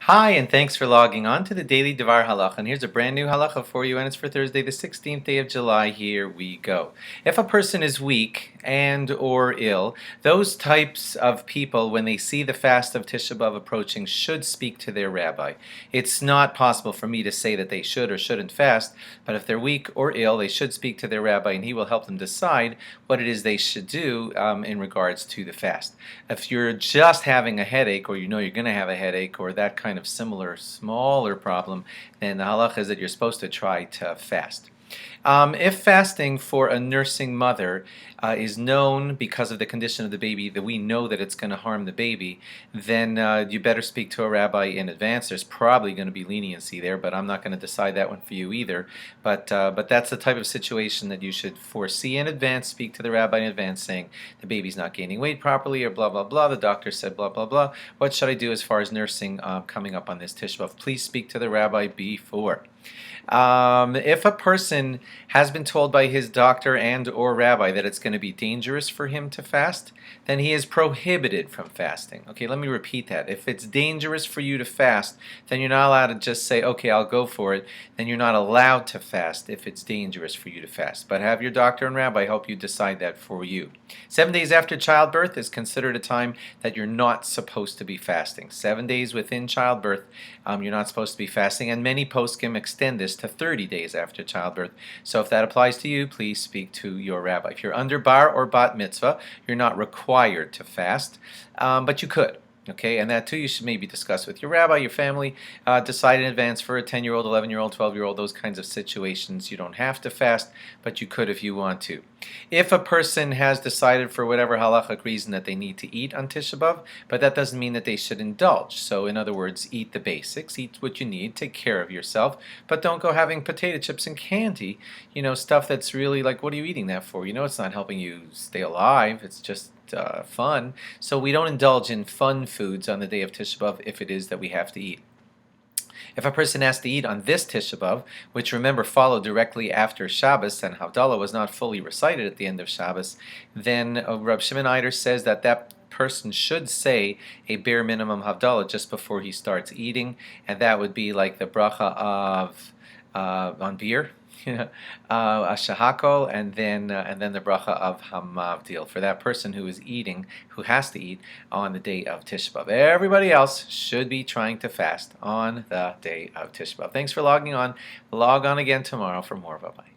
Hi, and thanks for logging on to the Daily DVAR Halacha. And here's a brand new halacha for you, and it's for Thursday, the 16th day of July. Here we go. If a person is weak and or ill, those types of people, when they see the fast of Tisha B'Av approaching, should speak to their rabbi. It's not possible for me to say that they should or shouldn't fast, but if they're weak or ill, they should speak to their rabbi, and he will help them decide what it is they should do in regards to the fast. If you're just having a headache, or you know you're going to have a headache, or that kind of similar smaller problem, then the halacha is that you're supposed to try to fast. If fasting for a nursing mother is known because of the condition of the baby, that we know that it's going to harm the baby, then you better speak to a rabbi in advance. There's probably going to be leniency there, but I'm not going to decide that one for you either. But that's the type of situation that you should foresee in advance. Speak to the rabbi in advance saying the baby's not gaining weight properly, or blah, blah, blah. The doctor said blah, blah, blah. What should I do as far as nursing coming up on this Tisha B'Av? Please speak to the rabbi before. If a person has been told by his doctor and or rabbi that it's going to be dangerous for him to fast, then he is prohibited from fasting. Okay, let me repeat that. If it's dangerous for you to fast, then you're not allowed to just say, okay, I'll go for it. Then you're not allowed to fast if it's dangerous for you to fast. But have your doctor and rabbi help you decide that for you. 7 days after childbirth is considered a time that you're not supposed to be fasting. 7 days within childbirth, you're not supposed to be fasting, and many poskim extend this to 30 days after childbirth. So if that applies to you, please speak to your rabbi. If you're under bar or bat mitzvah, you're not required to fast, but you could. Okay, and that too you should maybe discuss with your rabbi, your family, decide in advance for a 10-year-old, 11-year-old, 12-year-old, those kinds of situations. You don't have to fast, but you could if you want to. If a person has decided for whatever halachic reason that they need to eat on Tisha B'Av, but that doesn't mean that they should indulge. So in other words, eat the basics, eat what you need, take care of yourself, but don't go having potato chips and candy, stuff that's really like, what are you eating that for? It's not helping you stay alive, it's just fun. So we don't indulge in fun foods on the day of Tisha B'Av if it is that we have to eat. If a person has to eat on this Tisha B'Av, which remember followed directly after Shabbos, and Havdalah was not fully recited at the end of Shabbos, then Rab Shimon Eider says that that person should say a bare minimum Havdalah just before he starts eating, and that would be like the bracha of on beer, ashahakol, and then the bracha of hamavdil for that person who is eating, who has to eat on the day of Tisha B'Av. Everybody else should be trying to fast on the day of Tisha B'Av. Thanks for logging on. Log on again tomorrow for more. Bye bye.